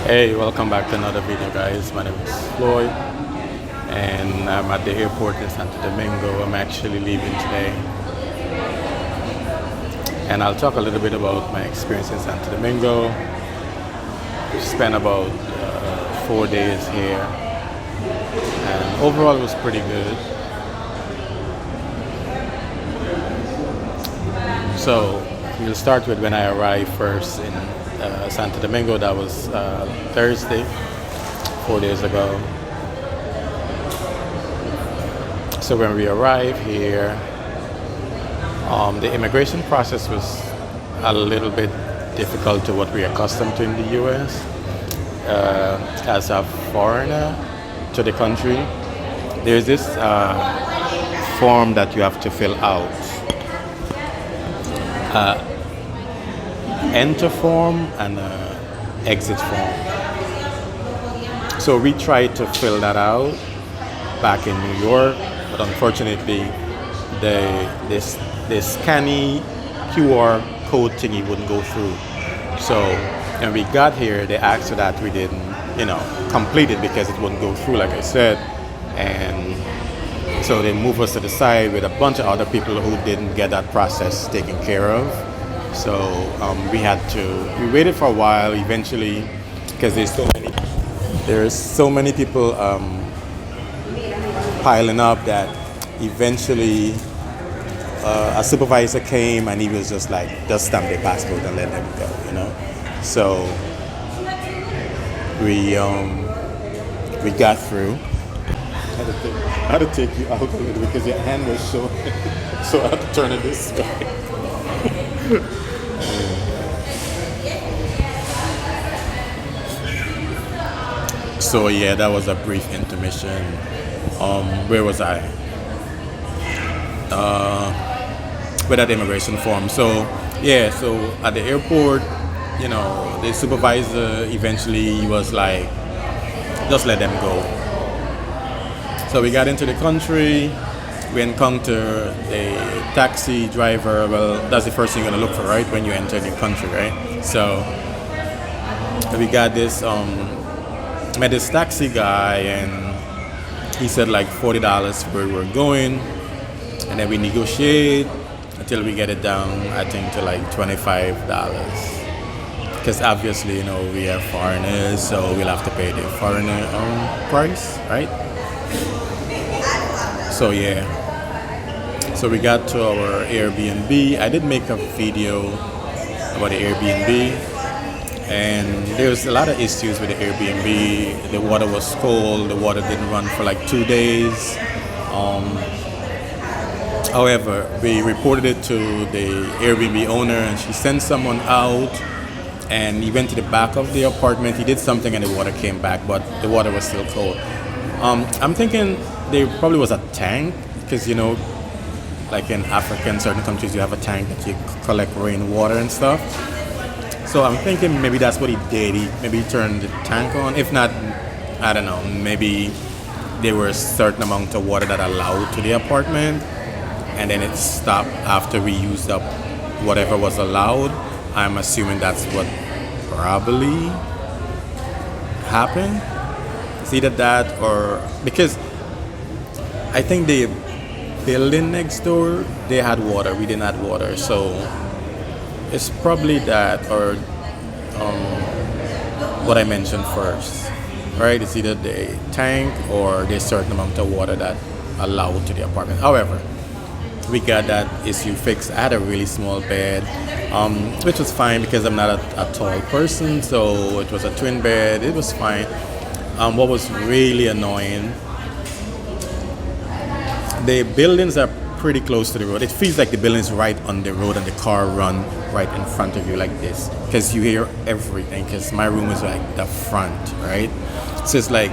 Hey, welcome back to another video, guys. My name is Floyd, and I'm at the airport in Santo Domingo. I'm actually leaving today, and I'll talk a little bit about my experience in Santo Domingo. Spent about 4 days here, and overall it was pretty good. So we'll start with when I arrived first in Santo Domingo. That was Thursday, 4 days ago. So when we arrived here, the immigration process was a little bit difficult to what we're accustomed to in the U.S. As a foreigner to the country, there's this form that you have to fill out. Enter form and exit form. So we tried to fill that out back in New York, but unfortunately, this scanny QR code thingy wouldn't go through. So when we got here, they asked that we didn't, complete it because it wouldn't go through, like I said, and so they moved us to the side with a bunch of other people who didn't get that process taken care of. So we waited for a while eventually, because there's so many people piling up that eventually a supervisor came and he was just like, just stamp their passport and let them go, So we got through. I had to take you out a little because your hand was showing, so I had to turn it this way. So yeah, that was a brief intermission. Where was I? With that immigration form. So yeah, so at the airport, the supervisor eventually was like, just let them go. So we got into the country, we encountered a taxi driver. Well, that's the first thing you're gonna look for, right, when you enter the country, right? So we got this, met this taxi guy, and he said like $40 where we were going, and then we negotiate until we get it down, I think, to like $25. Because obviously, we are foreigners, so we'll have to pay the foreigner price, right? So yeah, so we got to our Airbnb. I did make a video about the Airbnb, and there's a lot of issues with the Airbnb. The water was cold, the water didn't run for like 2 days. However, we reported it to the Airbnb owner, and she sent someone out, and he went to the back of the apartment. He did something and the water came back, but the water was still cold. I'm thinking there probably was a tank, because like in Africa, in certain countries, you have a tank that you collect rainwater and stuff. So I'm thinking maybe that's what he did. Maybe he turned the tank on. If not, I don't know. Maybe there were a certain amount of water that allowed to the apartment, and then it stopped after we used up whatever was allowed. I'm assuming that's what probably happened. It's either that, or because I think the building next door, they had water, we didn't have water, so it's probably that, or what I mentioned first, right? It's either the tank or the certain amount of water that allowed to the apartment. However, we got that issue fixed. I had a really small bed, which was fine because I'm not a tall person, so it was a twin bed. It was fine. What was really annoying, the buildings are pretty close to the road. It feels like the building's right on the road and the car run right in front of you like this, because you hear everything, because my room is like the front, right? So it's like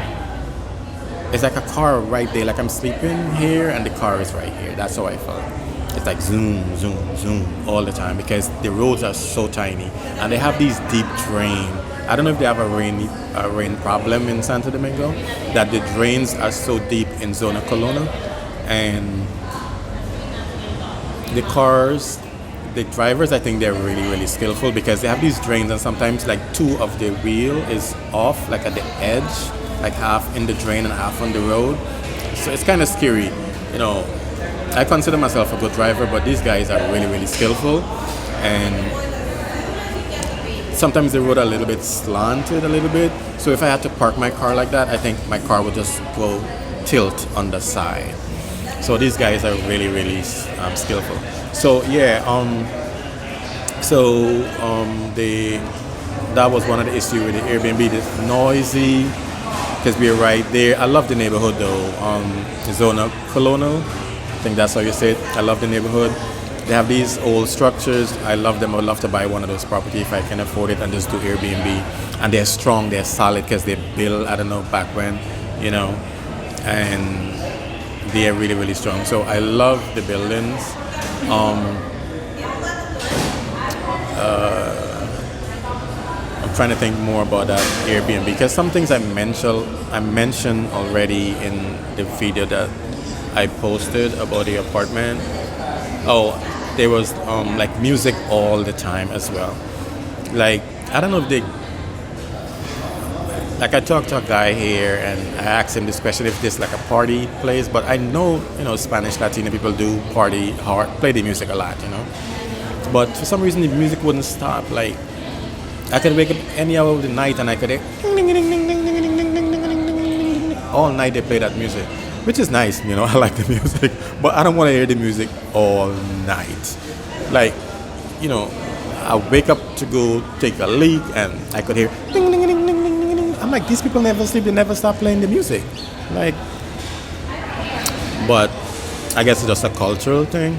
a car right there, like I'm sleeping here and the car is right here. That's how I felt. It's like zoom, zoom, zoom all the time, because the roads are so tiny and they have these deep drain. I don't know if they have a rain problem in Santo Domingo, that the drains are so deep in Zona Colonna, and the cars the drivers, I think they're really, really skillful because they have these drains, and sometimes like two of the wheel is off, like at the edge, like half in the drain and half on the road. So it's kind of scary, you know. I consider myself a good driver, but these guys are really, really skillful, and sometimes the road a little bit slanted a little bit. So if I had to park my car like that, I think my car would just go tilt on the side. So these guys are really, really skillful. So yeah, that was one of the issues with the Airbnb. It's noisy because we're right there. I love the neighborhood though. Zona Colonial, I think that's how you say it. I love the neighborhood. They have these old structures. I love them. I would love to buy one of those properties if I can afford it and just do Airbnb. And they're strong, they're solid because they built, I don't know, back when, you know, and they are really, really strong. So I love the buildings. I'm trying to think more about that Airbnb because some things I mentioned already in the video that I posted about the apartment. Oh, there was like music all the time as well. Like, I don't know if they, like I talked to a guy here and I asked him this question if this like a party place, but I know, you know, Spanish Latino people do party hard, play the music a lot, you know. But for some reason the music wouldn't stop. Like, I could wake up any hour of the night and I could hear all night they play that music. Which is nice, you know, I like the music, but I don't want to hear the music all night. Like, you know, I wake up to go take a leak and I could hear ding, ding, ding, ding, ding, ding, ding. I'm like, these people never sleep, they never stop playing the music. Like, but I guess it's just a cultural thing.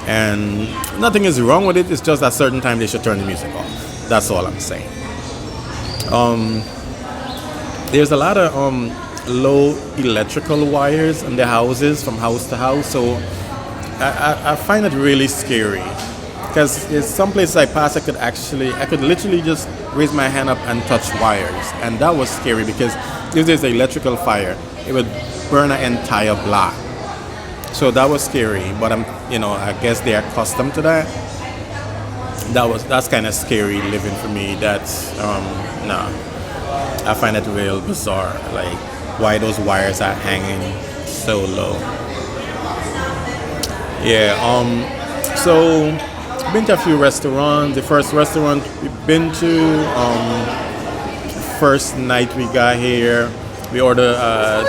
And nothing is wrong with it, it's just at a certain time they should turn the music off. That's all I'm saying. There's a lot of low electrical wires in the houses from house to house, so I find it really scary because there's some places I pass I could literally just raise my hand up and touch wires, and that was scary because if there's an electrical fire it would burn an entire block. So that was scary, but I guess they are accustomed to that. That's kind of scary living for me. That's I find it real bizarre, like why those wires are hanging so low. Yeah, so been to a few restaurants. The first restaurant we've been to, first night we got here, we ordered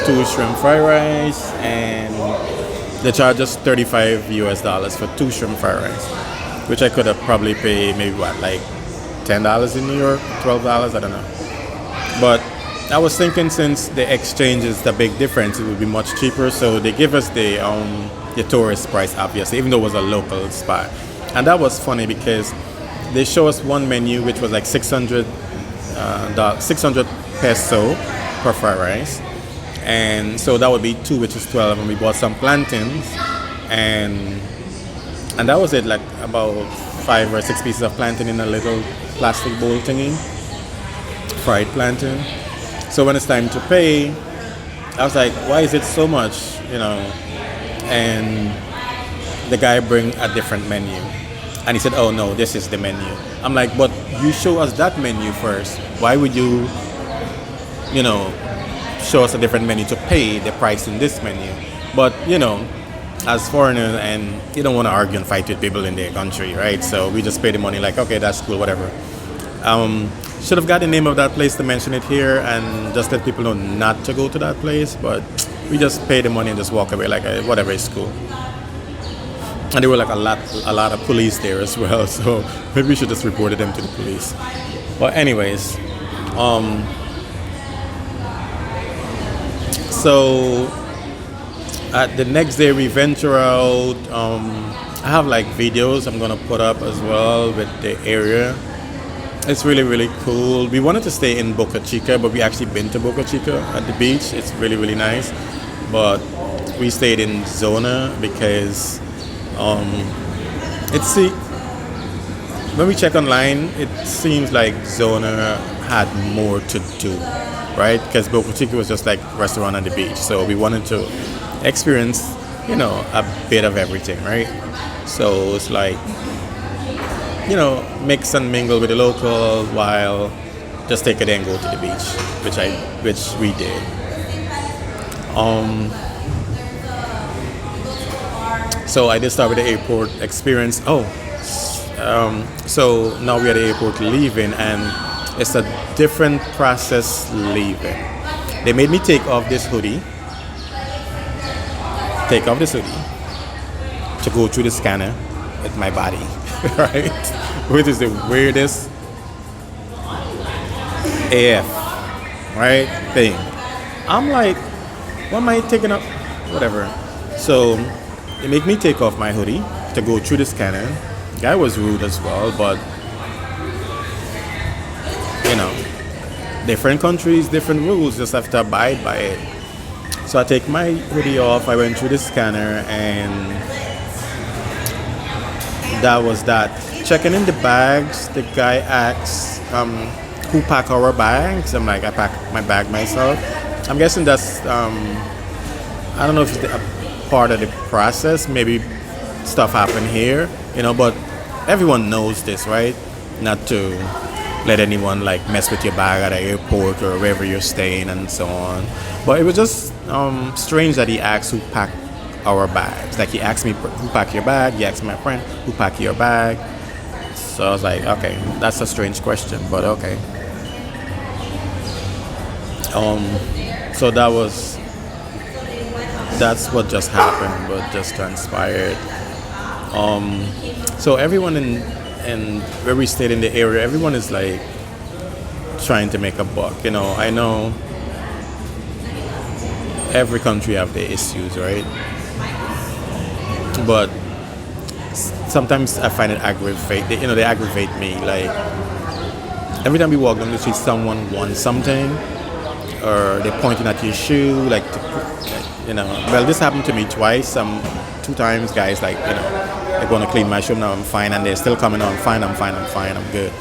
2 shrimp fried rice, and they charged us $35 for 2 shrimp fried rice, which I could have probably paid maybe like $10 in New York, $12, I don't know. But I was thinking since the exchange is the big difference, it would be much cheaper. So they give us the tourist price, obviously, even though it was a local spot. And that was funny because they show us one menu which was like 600 peso per fried rice, and so that would be 2, which is 12. And we bought some plantains, and that was it, like about 5 or 6 pieces of plantain in a little plastic bowl thingy, fried plantain. So when it's time to pay, I was like, why is it so much, you know? And the guy bring a different menu. And he said, oh no, this is the menu. I'm like, but you show us that menu first. Why would you, show us a different menu to pay the price in this menu? But, as foreigners, and you don't want to argue and fight with people in their country, right? So we just pay the money like, okay, that's cool, whatever. Should have got the name of that place to mention it here and just let people know not to go to that place, but we just pay the money and just walk away like whatever, it's cool. And there were like a lot of police there as well, so maybe we should just reported them to the police. But anyways, so the next day we venture out. I have like videos I'm gonna put up as well with the area. It's really, really cool. We wanted to stay in Boca Chica, but we actually been to Boca Chica at the beach. It's really, really nice. But we stayed in Zona because when we check online, it seems like Zona had more to do, right? Because Boca Chica was just like restaurant on the beach. So we wanted to experience, a bit of everything, right? So it's like mix and mingle with the local while just take a day and go to the beach, which we did. Um, so I did start with the airport experience. So now we're at the airport leaving, and it's a different process leaving. They made me take off this hoodie to go through the scanner with my body, right? Which is the weirdest AF, right? Thing. I'm like, what am I taking up? Whatever. So they make me take off my hoodie to go through the scanner. Guy was rude as well, but different countries, different rules. Just have to abide by it. So I take my hoodie off. I went through the scanner, and that was that. Checking in the bags, the guy asks, "Who pack our bags?" I'm like, "I pack my bag myself." I'm guessing that's I don't know if it's a part of the process. Maybe stuff happen here, but everyone knows this, right? Not to let anyone like mess with your bag at the airport or wherever you're staying and so on. But it was just strange that he asked who packed our bags. Like he asked me who packed your bag. He asked my friend who packed your bag. So I was like, okay, that's a strange question, but okay. So that's what just happened, what just transpired. So everyone in where we stayed in the area, everyone is like trying to make a buck. I know every country have their issues, right? But sometimes I find it they aggravate me. Like every time we walk down the street, someone wants something, or they're pointing at your shoe, like well, this happened to me twice. 2 times, guys, like, they're going to clean my shoe. Now I'm fine, and they're still coming on. I'm fine, I'm good.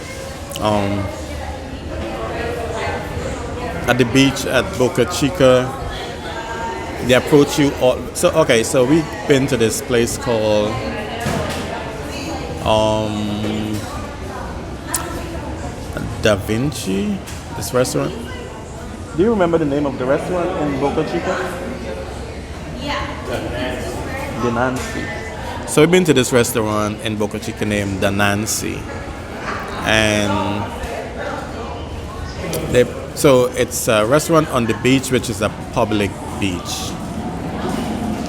At the beach at Boca Chica, they approach you all. So we've been to this place called Da Vinci, this restaurant. Do you remember the name of the restaurant in Boca Chica? The Nancy. So we've been to this restaurant in Boca Chica named The Nancy, and so it's a restaurant on the beach, which is a public beach.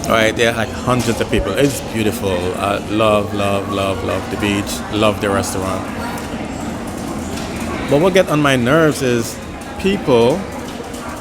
All right, there are like hundreds of people. It's beautiful. I love the beach. Love the restaurant. But what gets on my nerves is people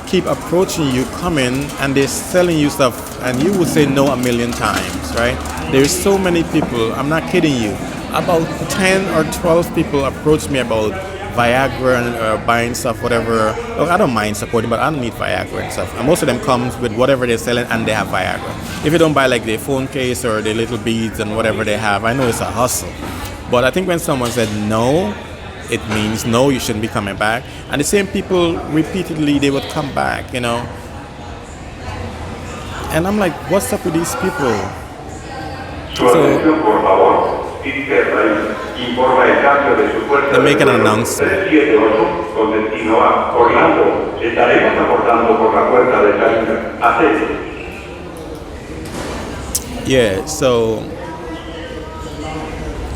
keep approaching you, coming, and they're selling you stuff, and you would say no a million times, right? There's so many people, I'm not kidding you. About 10 or 12 people approached me about Viagra and buying stuff, whatever. Look, I don't mind supporting, but I don't need Viagra and stuff. And most of them comes with whatever they're selling, and they have Viagra. If you don't buy like their phone case or their little beads and whatever they have, I know it's a hustle. But I think when someone said no, it means no, you shouldn't be coming back. And the same people repeatedly, they would come back, And I'm like, what's up with these people? So they make an announcement. Yeah, so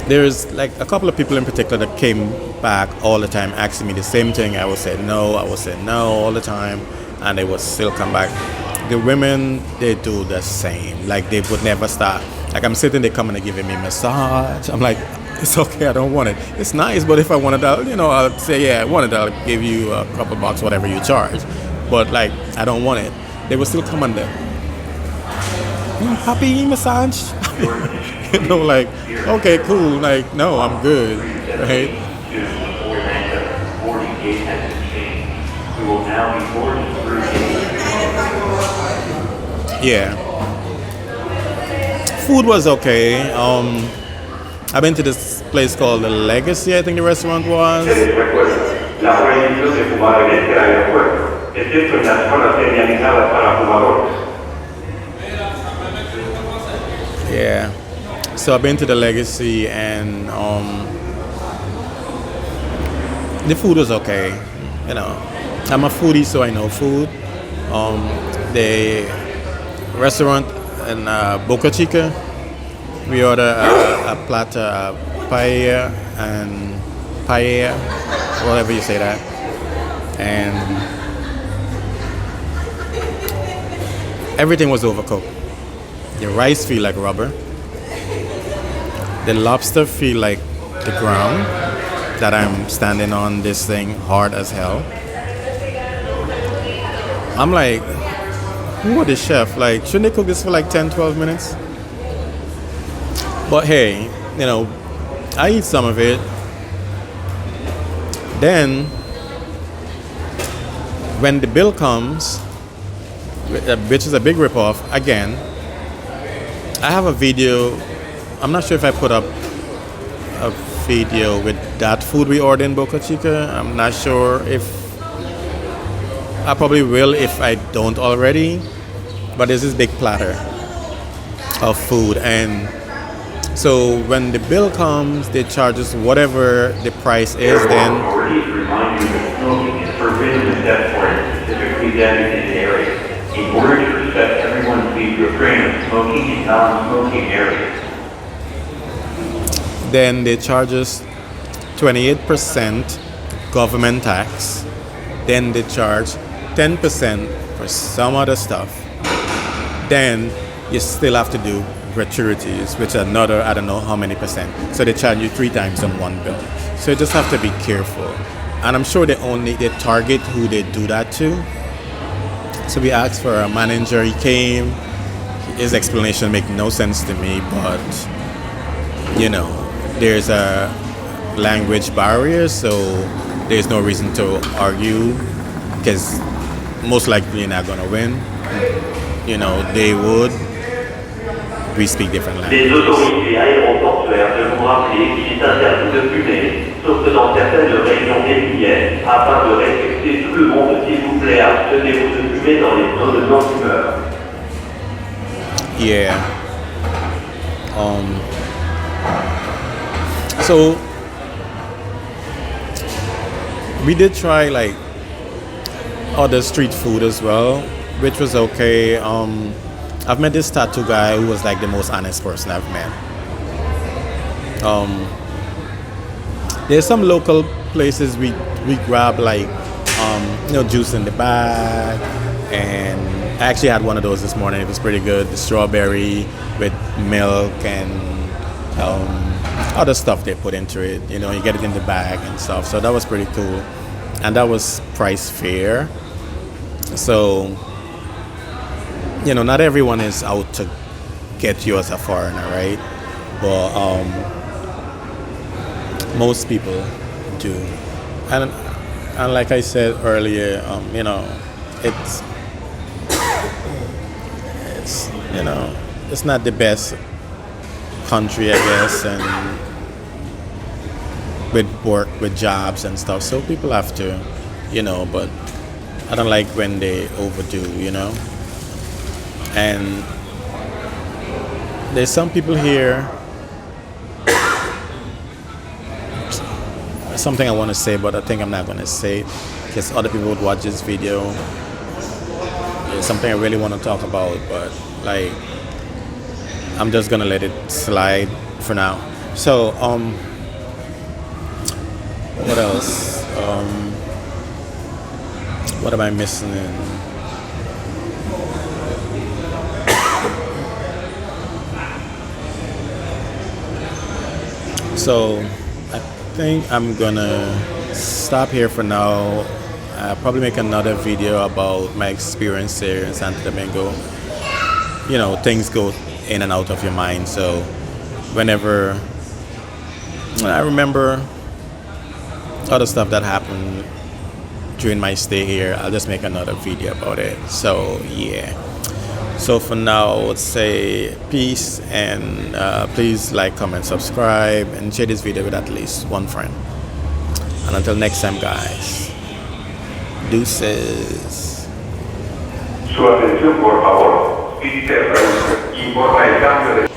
there's like a couple of people in particular that came back all the time asking me the same thing. I would say no all the time, and they would still come back. The women, they do the same. Like they would never stop. Like I'm sitting there coming and giving me a massage. I'm like, it's okay, I don't want it. It's nice, but if I wanted that, I'll say, yeah, I want it. I'll give you a couple bucks, whatever you charge. But like, I don't want it. They would still come on there. Happy massage. Like, okay, cool. Like, no, I'm good, right? Yeah. Food was okay. I've been to this place called The Legacy, I think the restaurant was. Yeah. So I've been to The Legacy, and The food was okay. You know, I'm a foodie, so I know food. The restaurant in Boca Chica, we order a platter of paella, whatever you say that, and everything was overcooked. The rice feel like rubber. The lobster feel like the ground that I'm standing on. This thing hard as hell. I'm like, who are the chef? Like, shouldn't they cook this for like 10, 12 minutes? But hey, you know, I eat some of it. Then, when the bill comes, which is a big ripoff, again, I have a video. I'm not sure if I put up a video with that food we ordered in Boca Chica. I'm not sure if I probably will if I don't already. But there's this big platter of food, and so when the bill comes, they charge us whatever the price is. Then authorities remind you that smoking is forbidden except for in specifically designated areas in order to respect everyone's need to refrain from smoking in non-smoking areas. then they charge us 28% government tax. Then they charge 10% for some other stuff. Then you still have to do gratuities, which are another, I don't know how many percent. So they charge you 3 times on one bill. So you just have to be careful. And I'm sure they target who they do that to. So we asked for a manager. He came. His explanation made no sense to me, but you know, there's a language barrier, so there's no reason to argue because most likely you're not gonna win. You know, they would. We speak different Les languages. autorités aéroportuaires devront rappeler qu'il est interdit de fumer, sauf que dans certaines régions aériennes, afin de respecter tout le monde, s'il vous plaît, abstenez-vous de fumer dans les zones non-fumeurs. Yeah. So we did try like other street food as well, which was okay. I've met this tattoo guy who was like the most honest person I've met. There's some local places we grab like juice in the bag, and I actually had one of those this morning. It was pretty good. The strawberry with milk and other stuff they put into it. You know, you get it in the bag and stuff. So that was pretty cool, and that was price fair. So, you know, not everyone is out to get you as a foreigner, right? But most people do. And like I said earlier, you know, it's you know, it's not the best country, I guess, and with work, with jobs and stuff. So people have to, you know, but I don't like when they overdo, you know. And there's some people here. Something I want to say, but I think I'm not going to say it because other people would watch this video. It's something I really want to talk about, but like I'm just gonna let it slide for now. So what else? What am I missing? So I think I'm gonna stop here for now. I'll probably make another video about my experience here in Santo Domingo. You know, things go in and out of your mind. So whenever I remember other stuff that happened during my stay here, I'll just make another video about it. So yeah. So for now, I would say peace, and please like, comment, subscribe, and share this video with at least one friend. And until next time, guys, deuces. Su atención, por favor. Informa el cambio de